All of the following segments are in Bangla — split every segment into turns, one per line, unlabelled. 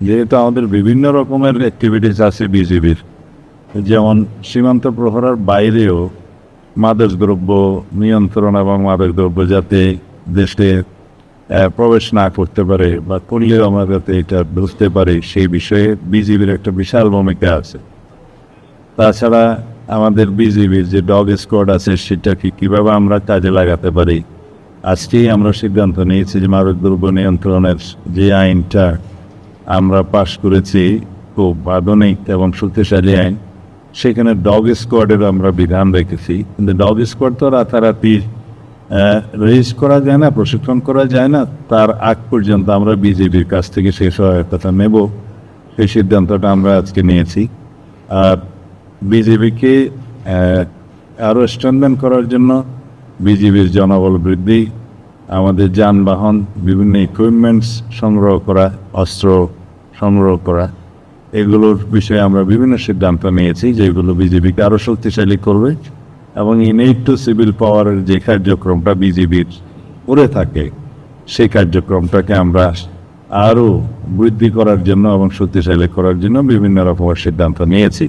যেহেতু আমাদের বিভিন্ন রকমের অ্যাক্টিভিটিস আছে বিজিবির, যেমন সীমান্ত প্রহরার বাইরেও মাদকদ্রব্য নিয়ন্ত্রণ এবং মাদকদ্রব্য যাতে দেশে প্রবেশ না করতে পারে বা করলেও আমরা যাতে এটা বুঝতে পারি সেই বিষয়ে বিজিবির একটা বিশাল ভূমিকা আছে। তাছাড়া আমাদের বিজিবির যে ডগ স্কোয়াড আছে সেটাকে কীভাবে আমরা কাজে লাগাতে পারি, আজকেই আমরা সিদ্ধান্ত নিয়েছি যে মাদকদ্রব্য নিয়ন্ত্রণের যে আইনটা আমরা পাশ করেছি, খুব আধুনিক এবং শক্তিশালী আইন, সেখানে ডগ স্কোয়াডের আমরা বিধান রেখেছি। কিন্তু ডগ স্কোয়াড তো রাতারাতি রেজিস্ট করা যায় না, প্রশিক্ষণ করা যায় না। তার আগ পর্যন্ত আমরা বিজেপির কাছ থেকে সেই সহায়তা নেব, সেই সিদ্ধান্তটা আমরা আজকে নিয়েছি। আর বিজেপিকে আরও স্ট্রেনথেন করার জন্য বিজেপির জনবল বৃদ্ধি, আমাদের যানবাহন, বিভিন্ন ইকুইপমেন্টস সংগ্রহ করা, অস্ত্র সংগ্রহ করা, এগুলোর বিষয়ে আমরা বিভিন্ন সিদ্ধান্ত নিয়েছি যেগুলো বিজেপিকে আরও শক্তিশালী করবে। এবং ইনেট টু সিভিল পাওয়ারের যে কার্যক্রমটা বিজেপির করে থাকে সেই কার্যক্রমটাকে আমরা আরও বৃদ্ধি করার জন্য এবং শক্তিশালী করার জন্য বিভিন্ন রকমের সিদ্ধান্ত নিয়েছি।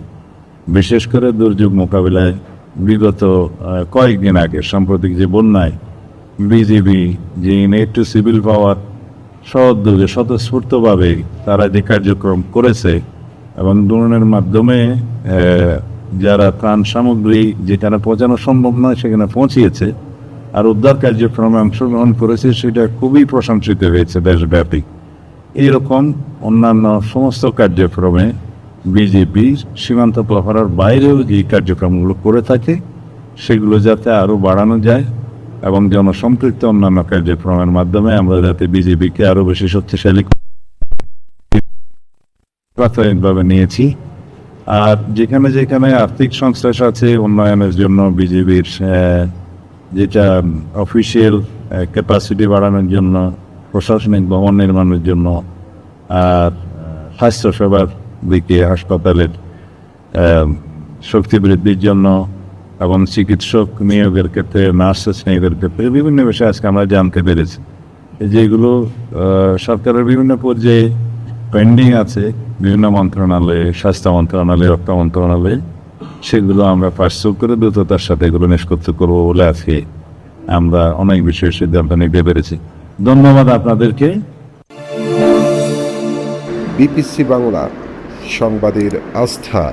বিশেষ করে দুর্যোগ মোকাবিলায় বিগত কয়েকদিন আগে সাম্প্রতিক যে বন্যায় বিজেপি যে ইনেট টু সিভিল পাওয়ার সহযোগে স্বতঃস্ফূর্তভাবে তারা যে কার্যক্রম করেছে এবং ড্রোনের মাধ্যমে যারা ত্রাণ সামগ্রী যেখানে পৌঁছানো সম্ভব নয় সেখানে পৌঁছিয়েছে আর উদ্ধার কার্যক্রমে অংশগ্রহণ করেছে, সেটা খুবই প্রশংসিত হয়েছে দেশব্যাপী। এইরকম অন্যান্য সমস্ত কার্যক্রমে বিজেপি সীমান্ত প্রহরার বাইরেও যে কার্যক্রমগুলো করে থাকে সেগুলো যাতে আরও বাড়ানো যায় এবং জনসম্পৃক্ত অন্যান্য কার্যক্রমের মাধ্যমে আমরা যাতে বিজেপিকে আরও বেশি শক্তিশালী প্রাথমিকভাবে নিয়েছি। আর যেখানে যেখানে আর্থিক সংশ্লেষ আছে উন্নয়নের জন্য বিজেপির যেটা অফিসিয়াল ক্যাপাসিটি বাড়ানোর জন্য, প্রশাসনিক ভবন নির্মাণের জন্য, আর স্বাস্থ্যসেবার দিকে হাসপাতালের শক্তি বৃদ্ধির জন্য এবং চিকিৎসক নিয়োগের ক্ষেত্রে, নার্সেস নিয়োগের ক্ষেত্রে বিভিন্ন বিষয়ে আজকে আমরা জানতে পেরেছি। যেগুলো সরকারের বিভিন্ন পর্যায়ে পেন্ডিং আছে, বিভিন্ন মন্ত্রণালয়ে, স্বাস্থ্য মন্ত্রণালয়ে, রক্ত মন্ত্রণালয়ে, সেগুলো আমরা পার্সু করে দ্রুততার সাথে এগুলো নিষ্পত্তি করবো বলে আজকে আমরা অনেক বিষয়ে সিদ্ধান্ত নিতে পেরেছি। ধন্যবাদ আপনাদেরকে।
বিপিসি বাংলা, সংবাদের আস্থা।